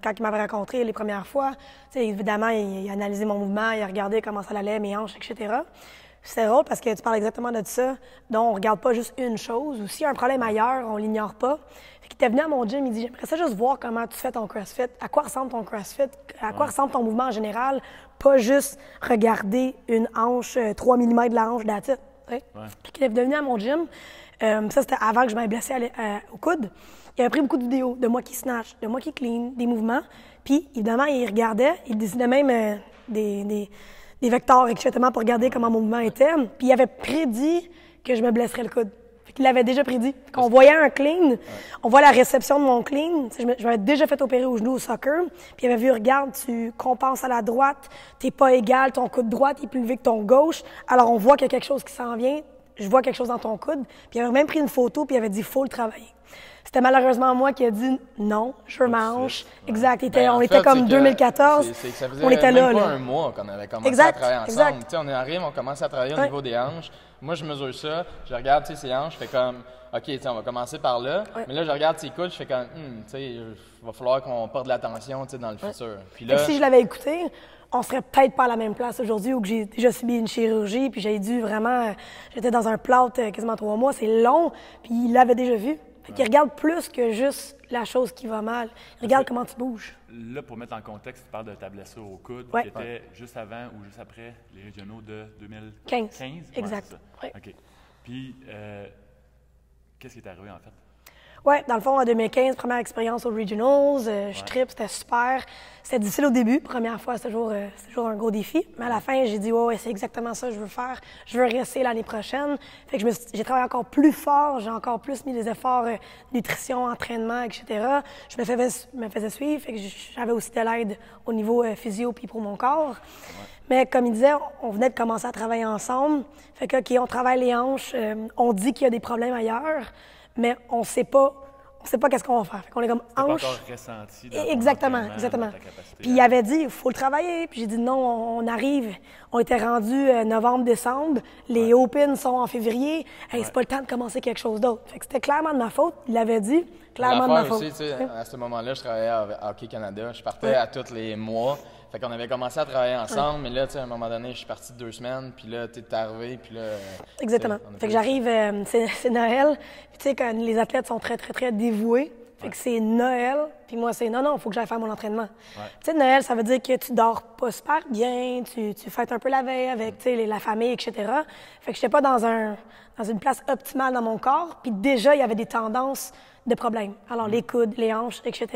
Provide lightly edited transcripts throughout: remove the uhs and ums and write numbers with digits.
quand il m'avait rencontré les premières fois, évidemment, il analysait mon mouvement, il a regardé comment ça allait, mes hanches, etc. C'est drôle parce que tu parles exactement de ça, dont on regarde pas juste une chose, ou s'il y a un problème ailleurs, on l'ignore pas. Fait qu'il était venu à mon gym, il dit « J'aimerais ça juste voir comment tu fais ton CrossFit, à quoi ressemble ton CrossFit, à quoi ressemble ton mouvement en général, pas juste regarder une hanche, 3 mm de la hanche that's it. » Fait qu'il est venu à mon gym, ça c'était avant que je m'aie blessé au coude. Il avait pris beaucoup de vidéos de moi qui snatch, de moi qui clean, des mouvements, puis évidemment, il regardait, il dessinait même des vecteurs, etc., pour regarder comment mon mouvement était. Puis il avait prédit que je me blesserais le coude. Fait qu'il l'avait déjà prédit. On voyait un clean, on voit la réception de mon clean. Je m'avais déjà fait opérer au genou au soccer. Puis il avait vu, regarde, tu compenses à la droite, t'es pas égal, ton coude droit est plus levé que ton gauche. Alors on voit qu'il y a quelque chose qui s'en vient. Je vois quelque chose dans ton coude. Puis il avait même pris une photo, puis il avait dit, faut le travailler. C'était malheureusement moi qui ai dit non, je mange. Exact. On était comme 2014. Ça faisait on était même là. pas un mois qu'on avait commencé à travailler ensemble. On arrive, on commence à travailler au niveau des hanches. Moi, je mesure ça. Je regarde ses hanches. Je fais comme, OK, on va commencer par là. Mais là, je regarde ses coudes. Je fais comme, il va falloir qu'on porte de l'attention dans le futur. Puis là, si je l'avais écouté, on serait peut-être pas à la même place aujourd'hui où j'ai déjà subi une chirurgie. Puis j'ai dû vraiment. J'étais dans un plâtre quasiment 3 mois. C'est long. Puis il l'avait déjà vu. Fait regarde plus que juste la chose qui va mal. Il regarde comment tu bouges. Là, pour mettre en contexte, tu parles de ta blessure au coude qui était juste avant ou juste après les régionaux de 2015? Exact. OK. Puis, qu'est-ce qui est arrivé en fait? Oui, dans le fond, en 2015, première expérience aux Regionals. Je tripe, c'était super. C'était difficile au début. Première fois, c'est toujours un gros défi. Mais à la fin, j'ai dit, ouais, c'est exactement ça que je veux faire. Je veux rester l'année prochaine. Fait que j'ai travaillé encore plus fort. J'ai encore plus mis des efforts nutrition, entraînement, etc. Je me faisais suivre. Fait que j'avais aussi de l'aide au niveau physio puis pour mon corps. Mais comme il disait, on venait de commencer à travailler ensemble. Fait que, OK, on travaille les hanches. On dit qu'il y a des problèmes ailleurs. Mais on sait pas qu'est-ce qu'on va faire. Fait qu'on est comme hanche. Pas encore ressenti dans exactement. Puis il avait dit, il faut le travailler. Puis j'ai dit non, on arrive. On était rendu novembre, décembre. Les Open sont en février. Hey, c'est pas le temps de commencer quelque chose d'autre. Fait que c'était clairement de ma faute. Il l'avait dit, clairement de ma faute. Aussi, à ce moment-là, je travaillais à Hockey Canada. Je partais à tous les mois. Fait qu'on avait commencé à travailler ensemble, mais là, à un moment donné, je suis parti 2 semaines, puis là, t'es arrivé, puis là... Exactement. Fait que j'arrive, c'est Noël, puis tu sais, quand les athlètes sont très, très, très dévoués, fait que c'est Noël, puis moi, c'est non, il faut que j'aille faire mon entraînement. Tu sais, Noël, ça veut dire que tu dors pas super bien, tu fêtes un peu la veille avec, tu sais, la famille, etc. Fait que j'étais pas dans une place optimale dans mon corps, puis déjà, il y avait des tendances de problèmes. Alors, les coudes, les hanches, etc.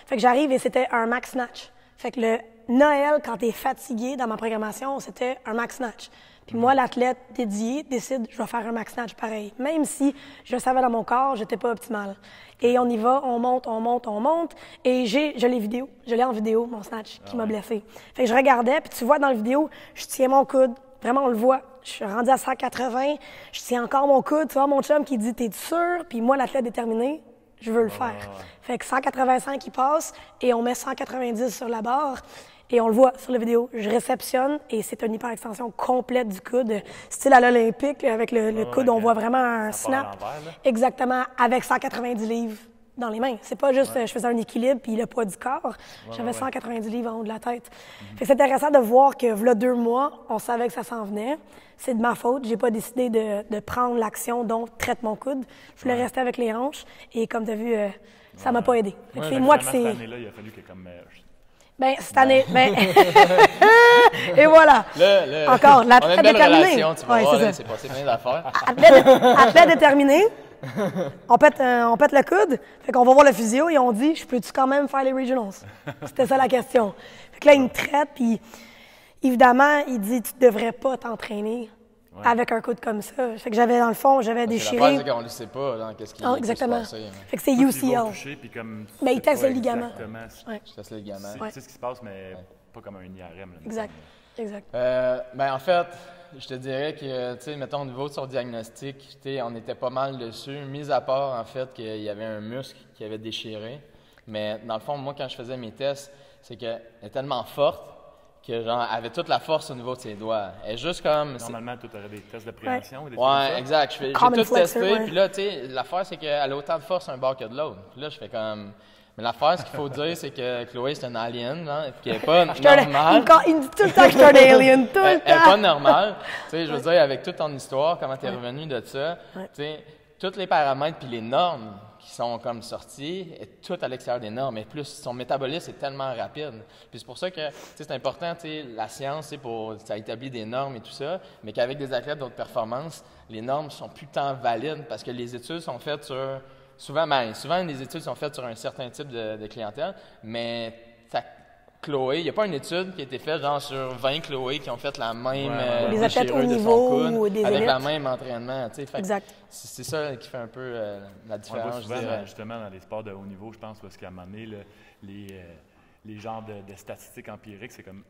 Fait que j'arrive et c'était un max snatch. Fait que le Noël, quand t'es fatigué dans ma programmation, c'était un max snatch. Puis moi, l'athlète dédié décide, je vais faire un max snatch pareil. Même si je savais dans mon corps, j'étais pas optimal. Et on y va, on monte. Et je l'ai vidéo. Je l'ai en vidéo, mon snatch, qui m'a blessé. Fait que je regardais, puis tu vois dans la vidéo, je tiens mon coude. Vraiment, on le voit. Je suis rendue à 180. Je tiens encore mon coude. Tu vois, mon chum qui dit, t'es sûr? Puis moi, l'athlète déterminé, je veux le faire. Fait que 185, il passe, et on met 190 sur la barre. Et on le voit sur la vidéo. Je réceptionne et c'est une hyperextension complète du coude, style à l'Olympique, avec le coude, on voit vraiment un snap. Exactement, avec 190 livres dans les mains. C'est pas juste je faisais un équilibre puis le poids du corps. J'avais 190 livres en haut de la tête. Fait que c'est intéressant de voir que, voilà 2 mois, on savait que ça s'en venait. C'est de ma faute. J'ai pas décidé de prendre l'action, donc traite mon coude. Je voulais rester avec les hanches et comme tu as vu, ça m'a pas aidé. C'est moi que c'est. Cette année-là, il a fallu que comme cette année, et voilà. Encore, l'athlète déterminé. C'est passé plein d'affaires. Athlète déterminé. On pète le coude. Fait qu'on va voir le physio et on dit, je peux-tu quand même faire les regionals? C'était ça la question. Fait que là, il me traite, puis évidemment, il dit, tu devrais pas t'entraîner avec un coude comme ça. Fait que j'avais, dans le fond, déchiré. La base, c'est qu'on ne sait pas qu'est-ce qui se passe. Fait que c'est UCL. Mais il teste le ligament. Je teste le ligament. C'est ce qui se passe, mais pas comme un IRM. Exact. En fait, je te dirais que, tu sais, mettons, au niveau de son diagnostic, on était pas mal dessus, mis à part, en fait, qu'il y avait un muscle qui avait déchiré. Mais dans le fond, moi, quand je faisais mes tests, c'est qu'elle est tellement forte que, genre, elle avait toute la force au niveau de ses doigts. Elle est juste comme... Normalement, tu aurais des tests de préhension ou des exact. J'ai tout testé. Puis là, tu sais, l'affaire, c'est qu'elle a autant de force un bord que de l'autre. Puis là, je fais comme... Mais l'affaire, ce qu'il faut dire, c'est que Chloé, c'est un alien, hein, puis qu'elle n'est pas normale. Il me dit tout le temps que je suis un alien, tout le temps. Elle n'est pas normale. Tu sais, je veux dire, avec toute ton histoire, comment tu es revenu de ça, tu sais, tous les paramètres puis les normes qui sont comme sortis est tout à l'extérieur des normes. Et plus, son métabolisme est tellement rapide. Puis c'est pour ça que c'est important, la science, ça établit des normes et tout ça, mais qu'avec des athlètes d'autres performances, les normes sont plus tant valides parce que les études sont faites sur... Souvent, les études sont faites sur un certain type de clientèle, mais Chloé, il n'y a pas une étude qui a été faite genre sur 20 Chloé qui ont fait la même des athlètes au niveau ou des avec élites. le même entraînement. Exact. C'est ça qui fait un peu la différence. On voit souvent, justement, dans les sports de haut niveau, je pense, parce qu'à un moment donné, les genres de statistiques empiriques, c'est comme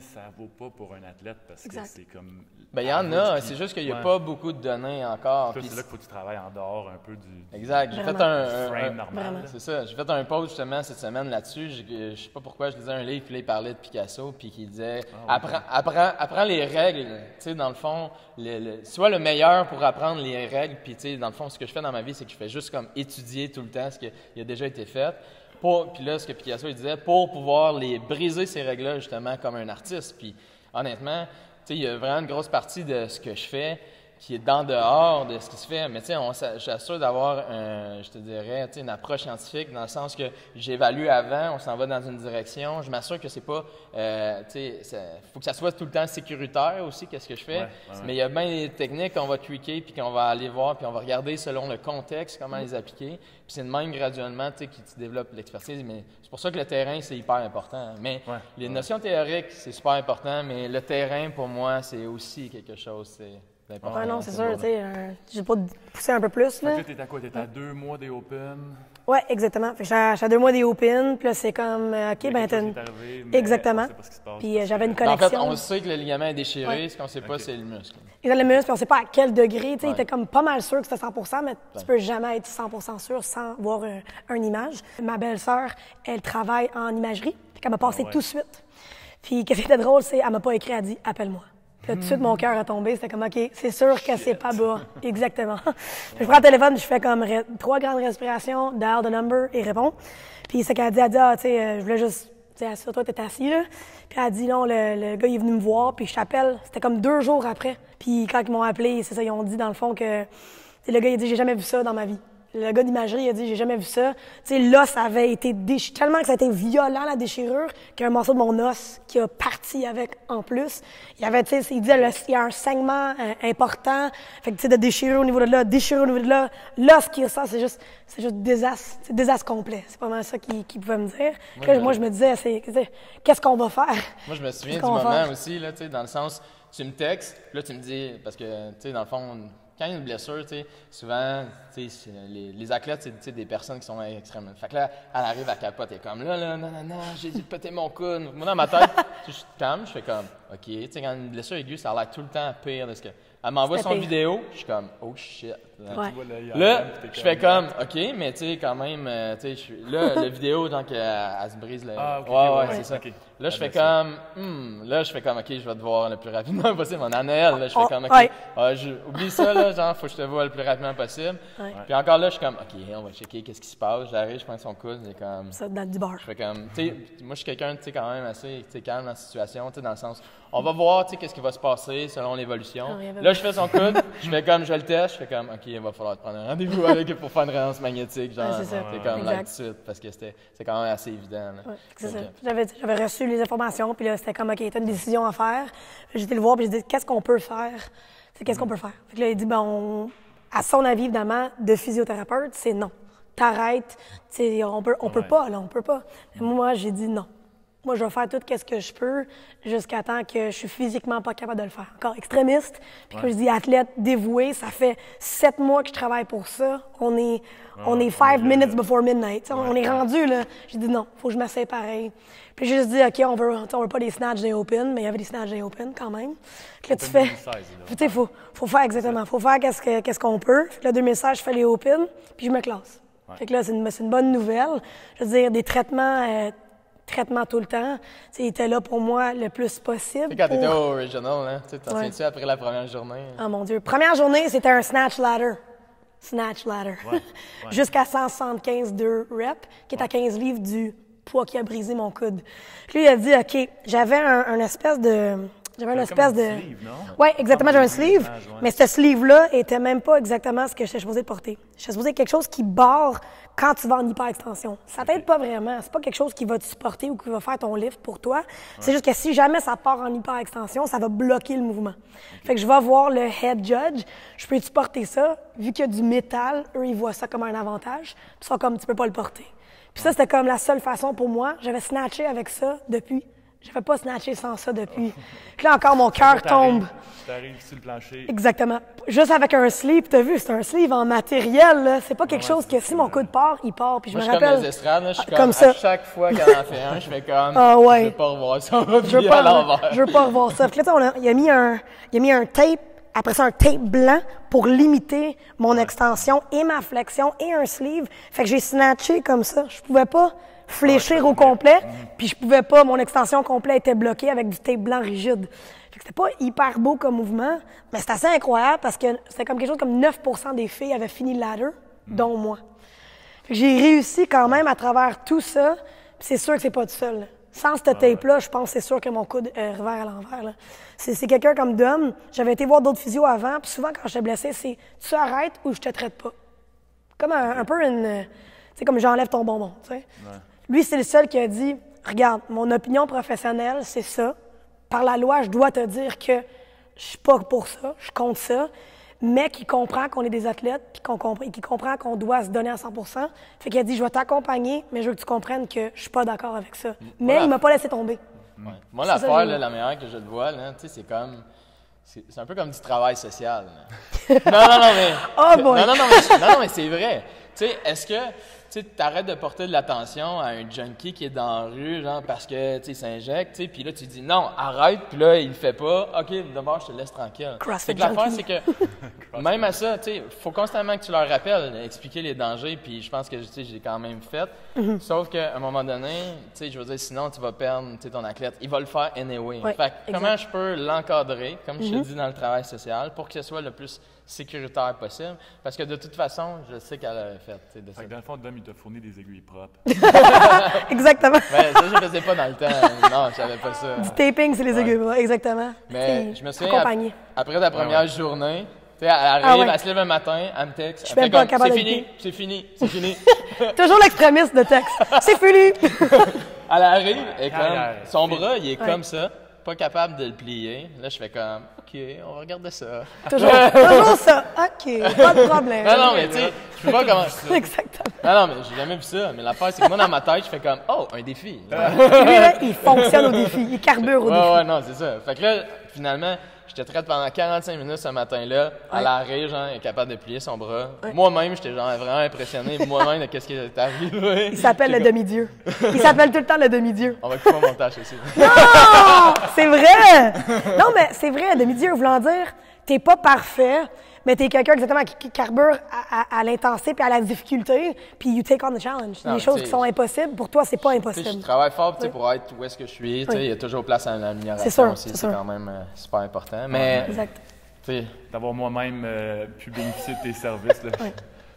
ça vaut pas pour un athlète parce que c'est comme... Bien, il y en a, c'est juste qu'il n'y a pas beaucoup de données encore. C'est là qu'il faut que tu travailles en dehors un peu du exact. J'ai fait un frame normal. C'est ça. J'ai fait un post justement cette semaine là-dessus. Je sais pas pourquoi, je lisais un livre, puis là, il parlait de Picasso, puis qui disait apprends les règles. Tu sais, dans le fond, sois le meilleur pour apprendre les règles. Puis, tu sais, dans le fond, ce que je fais dans ma vie, c'est que je fais juste comme étudier tout le temps ce qui a déjà été fait. Puis là, ce que Picasso il disait, pour pouvoir briser ces règles-là, justement, comme un artiste. Puis honnêtement, il y a vraiment une grosse partie de ce que je fais qui est dehors de ce qui se fait. Mais j'assure d'avoir, je te dirais, une approche scientifique dans le sens que j'évalue avant, on s'en va dans une direction. Je m'assure que c'est pas, faut que ça soit tout le temps sécuritaire aussi, qu'est-ce que je fais. Mais il y a bien des techniques qu'on va tweaker puis qu'on va aller voir puis on va regarder selon le contexte comment les appliquer. Puis c'est de même graduellement, que tu développes l'expertise. Mais c'est pour ça que le terrain, c'est hyper important. Mais les notions théoriques, c'est super important, mais le terrain, pour moi, c'est aussi quelque chose, non, c'est sûr, j'ai pas poussé un peu plus. Là. T'es à quoi? T'es à 2 mois des Open? Oui, exactement. Fait que je suis à 2 mois des Open, puis là, c'est comme, OK, ben, t'as exactement. Puis j'avais une connexion. En fait, on sait que le ligament est déchiré, ce qu'on sait pas, c'est le muscle. Exact, le muscle, puis on sait pas à quel degré. Il était comme pas mal sûr que c'était 100 mais tu peux jamais être 100 sûr sans voir une image. Ma belle-sœur, elle travaille en imagerie, puis elle m'a passé tout de suite. Puis, qu'est-ce qui était drôle, c'est qu'elle m'a pas écrit, elle dit « Appelle-moi ». Puis là, tout de suite, mon cœur a tombé. C'était comme, OK, c'est sûr que c'est pas bas. Exactement. Je prends le téléphone, je fais comme 3 grandes respirations, dial the number et réponds. Puis c'est qu'elle dit, tu sais, je voulais juste, tu sais, assure-toi, t'es assis, là. Puis elle dit, non, le gars, il est venu me voir, puis je t'appelle. C'était comme 2 jours après. Puis quand ils m'ont appelé, c'est ça, ils ont dit, dans le fond, que, le gars, il a dit, j'ai jamais vu ça dans ma vie. Le gars d'imagerie, il a dit, j'ai jamais vu ça. Tu sais, l'os avait été déchiré, tellement que ça a été violent, la déchirure, qu'il y a un morceau de mon os qui a parti avec en plus. Il y avait, tu sais, il dit, il y a un saignement important. Fait que, tu sais, de déchirer au niveau de là, déchirer au niveau de là. L'os qui ressort, c'est juste désastre. C'est désastre complet. C'est pas mal ça qu'il pouvait me dire. Moi, je me disais, qu'est-ce qu'on va faire? Moi, je me souviens du moment aussi, là, tu sais, dans le sens, tu me textes, là, tu me dis, parce que, tu sais, dans le fond, quand il y a une blessure, tu sais, souvent, tu sais, les athlètes, c'est des personnes qui sont extrêmement... Fait que là, elle arrive à capoter comme là, non, j'ai dû péter mon coude. Moi, dans ma tête, je suis calme, je fais comme, OK, tu sais, quand une blessure aiguë, ça a l'air tout le temps pire de ce que... Elle m'envoie son vidéo, je suis comme, oh shit. Là, je fais comme, OK, mais tu sais, quand même, tu sais, là, la vidéo, donc, elle se brise. Ouais, c'est ça. Là, je fais comme, OK, je vais te voir le plus rapidement possible. On a Noël, là, je fais comme, OK, oublie ça, là, genre, faut que je te vois le plus rapidement possible. Puis encore là, je suis comme, OK, on va checker qu'est-ce qui se passe. J'arrive, je prends son coude, j'ai comme... Ça, dans du bar. Je fais comme, tu sais, moi, je suis quelqu'un, tu sais, quand même assez calme dans la situation, tu sais, dans le sens, on va voir, tu sais, qu'est-ce qui va se passer selon l'évolution. Là, je fais son coude, je fais comme, je le teste, je fais comme, OK, il va falloir te prendre un rendez-vous avec pour faire une résonance magnétique, genre, c'est comme là tout de suite, parce que c'est quand même assez évident. Là. C'est ça. J'avais reçu les informations, puis là, c'était comme, OK, t'as une décision à faire. J'étais le voir, puis j'ai dit, qu'est-ce qu'on peut faire? Qu'est-ce qu'on peut faire? Fait que là, il dit, à son avis, évidemment, de physiothérapeute, c'est non. T'arrêtes, on peut pas, là, on peut pas. Moi, j'ai dit non. Moi, je vais faire tout ce que je peux jusqu'à temps que je suis physiquement pas capable de le faire. Encore extrémiste. Puis quand je dis athlète dévoué, ça fait 7 mois que je travaille pour ça. On est 5 minutes before midnight. On est rendu, là. J'ai dit non, faut que je m'asseye pareil. Puis j'ai juste dit, OK, on veut pas des snatchs des Open, mais il y avait des snatchs des Open quand même. Puis là, tu fais... Tu sais, faut faire exactement. Faut faire qu'est-ce qu'on peut. Puis là, 2016, je fais les Open, puis je me classe. Fait que là, c'est une bonne nouvelle. Je veux dire, des traitements tout le temps. Il était là pour moi le plus possible. Quand tu étais au Original, hein, t'en souviens-tu après la première journée? Oh mon Dieu. Première journée, c'était un snatch ladder. snatch ladder. Ouais. Jusqu'à 175 2 reps, qui est à 15 livres du poids qui a brisé mon coude. Lui, il a dit, OK, j'avais un espèce de... J'avais une espèce de... sleeve, non? Oui, exactement, j'avais un sleeve. Ouais. Mais ce sleeve-là était même pas exactement ce que j'étais supposée de porter. J'étais supposée quelque chose qui barre quand tu vas en hyperextension. Ça t'aide pas vraiment. C'est pas quelque chose qui va te supporter ou qui va faire ton lift pour toi. C'est juste que si jamais ça part en hyperextension, ça va bloquer le mouvement. Fait que je vais voir le head judge. Je peux-tu porter ça? Vu qu'il y a du métal, eux, ils voient ça comme un avantage. Puis ils sont comme, tu peux pas le porter. Puis ça, c'était comme la seule façon pour moi. J'avais snatché avec ça depuis. J'avais pas snatché sans ça depuis. Puis là encore, mon cœur tombe. T'arrives sur le plancher. Exactement. Juste avec un sleeve, t'as vu, c'est un sleeve en matériel, là. C'est pas quelque chose que si mon coude part, il part. Puis je Moi, me je suis rappelle. comme les estrades, là, je suis comme comme ça. à chaque fois qu'elle en fait un, je fais comme, Ah ouais. je veux pas revoir ça, on va Je veux plier à l'envers. pas, je veux pas revoir ça. Puis là, tu sais, il a mis un tape, après ça, un tape blanc pour limiter mon extension et ma flexion et un sleeve. Fait que j'ai snatché comme ça. Je pouvais pas fléchir au complet, puis je pouvais pas, mon extension complète était bloquée avec du tape blanc rigide. Fait que c'était pas hyper beau comme mouvement, mais c'était assez incroyable parce que c'était comme quelque chose comme 9% des filles avaient fini le ladder, dont moi. Fait que j'ai réussi quand même à travers tout ça, puis c'est sûr que c'est pas tout seul. Là. Sans ce tape-là, je pense que c'est sûr que mon coude est revers à l'envers. Là. C'est quelqu'un comme Dom. J'avais été voir d'autres physios avant, puis souvent quand j'étais blessée, c'est tu arrêtes ou je te traite pas. Comme un peu une... C'est comme j'enlève ton bonbon, tu sais. Ouais. Lui, c'est le seul qui a dit, regarde, mon opinion professionnelle, c'est ça. Par la loi, je dois te dire que je suis pas pour ça, je compte ça, mais qui comprend qu'on est des athlètes, puis qui comprend qu'on doit se donner à 100%. Fait qu'il a dit, je vais t'accompagner, mais je veux que tu comprennes que je suis pas d'accord avec ça. Mais il m'a pas laissé tomber. Ouais. Moi, l'affaire, la meilleure que je le vois, là, c'est comme... C'est un peu comme du travail social. non, mais... Oh boy! Non, mais c'est vrai. Tu sais, est-ce que... Tu arrêtes de porter de l'attention à un junkie qui est dans la rue, genre, parce que, tu sais, il s'injecte, tu sais, puis là, tu dis non, arrête, puis là, il le fait pas. OK, d'abord, je te laisse tranquille. CrossFit l'affaire, c'est que, même à ça, tu sais, faut constamment que tu leur rappelles, expliquer les dangers, puis je pense que, tu sais, j'ai quand même fait. Sauf qu'à un moment donné, tu sais, je veux dire, sinon, tu vas perdre, tu sais, ton athlète. Il va le faire anyway. Ouais, fait que, comment je peux l'encadrer, comme je te dis dans le travail social, pour que ce soit le plus sécuritaire possible? Parce que de toute façon, je sais qu'elle a fait, de ça. Fait que dans le fond, Dom, il t'a fourni des aiguilles propres. Exactement. Ben, ça, je faisais pas dans le temps. Non, je savais pas ça. Du taping, c'est les aiguilles, exactement. Mais je me souviens, accompagné. après la première journée, tu sais, elle arrive, elle se lève un matin, elle me texte, Je suis elle même fait pas comme, capable c'est fini. Toujours l'extrémiste de texte. C'est fini! Elle arrive, et comme, Carrière. son bras, il est comme ça, pas capable de le plier. Là, je fais comme, OK, on va regarder ça. Toujours ça. OK, pas de problème. Non, mais tu sais, je peux pas comment... Exactement. Non, mais j'ai jamais vu ça. Mais l'affaire, c'est que moi, dans ma tête, je fais comme, oh, un défi. Lui, là, il fonctionne au défi. Il carbure au défi. Ouais, non, c'est ça. Fait que là, finalement, je te traite pendant 45 minutes ce matin-là. Elle arrive, genre, elle est capable de plier son bras. Moi-même, j'étais genre vraiment impressionné moi-même de qu'est-ce qui est arrivé. Il s'appelle le demi-dieu. Il s'appelle tout le temps le demi-dieu. On va couper au montage aussi. Non! C'est vrai! Non, mais c'est vrai, demi-dieu, voulant dire, t'es pas parfait, mais t'es quelqu'un exactement qui carbure à l'intensité puis à la difficulté, puis you take on the challenge. Non, Les choses qui t'sais, sont impossibles, pour toi, c'est pas Je impossible. travaille fort pour être où est-ce que je suis. Il y a toujours place à l'amélioration C'est sûr, aussi. c'est C'est sûr. quand même super important. Mais, Exact. tu sais, D'avoir moi-même pu bénéficier de tes services, là.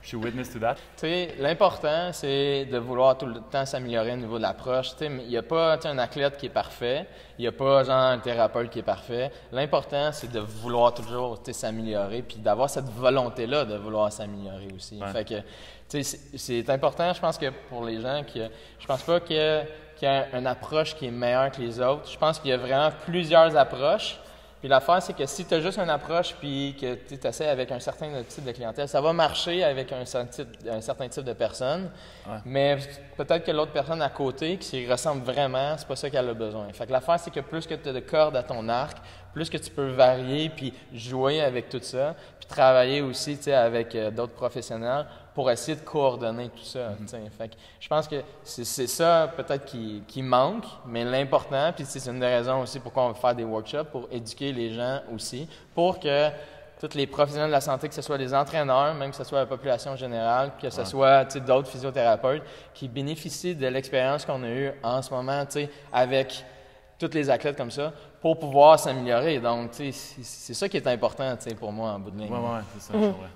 Je suis witness to that. tu sais, l'important, c'est de vouloir tout le temps s'améliorer au niveau de l'approche. Tu sais, il n'y a pas un athlète qui est parfait. Il n'y a pas genre un thérapeute qui est parfait. L'important, c'est de vouloir toujours s'améliorer puis d'avoir cette volonté-là de vouloir s'améliorer aussi. Fait que, tu sais, c'est important, je pense que pour les gens, je pense pas qu'il y a une approche qui est meilleure que les autres. Je pense qu'il y a vraiment plusieurs approches. Puis l'affaire, c'est que si tu as juste une approche puis que tu essaies avec un certain type de clientèle, ça va marcher avec un certain type de personne, mais peut-être que l'autre personne à côté, qui s'y ressemble vraiment, c'est pas ça qu'elle a besoin. Fait que l'affaire, c'est que plus que tu as de cordes à ton arc, plus que tu peux varier puis jouer avec tout ça, puis travailler aussi avec d'autres professionnels pour essayer de coordonner tout ça. Fait que je pense que c'est ça peut-être qui manque, mais l'important, puis c'est une des raisons aussi pourquoi on veut faire des workshops, pour éduquer les gens aussi, pour que tous les professionnels de la santé, que ce soit les entraîneurs, même que ce soit la population générale, que ce soit d'autres physiothérapeutes, qui bénéficient de l'expérience qu'on a eue en ce moment avec tous les athlètes comme ça, pour pouvoir s'améliorer. Donc, c'est ça qui est important pour moi en bout de ligne. Ouais, c'est ça, c'est vrai.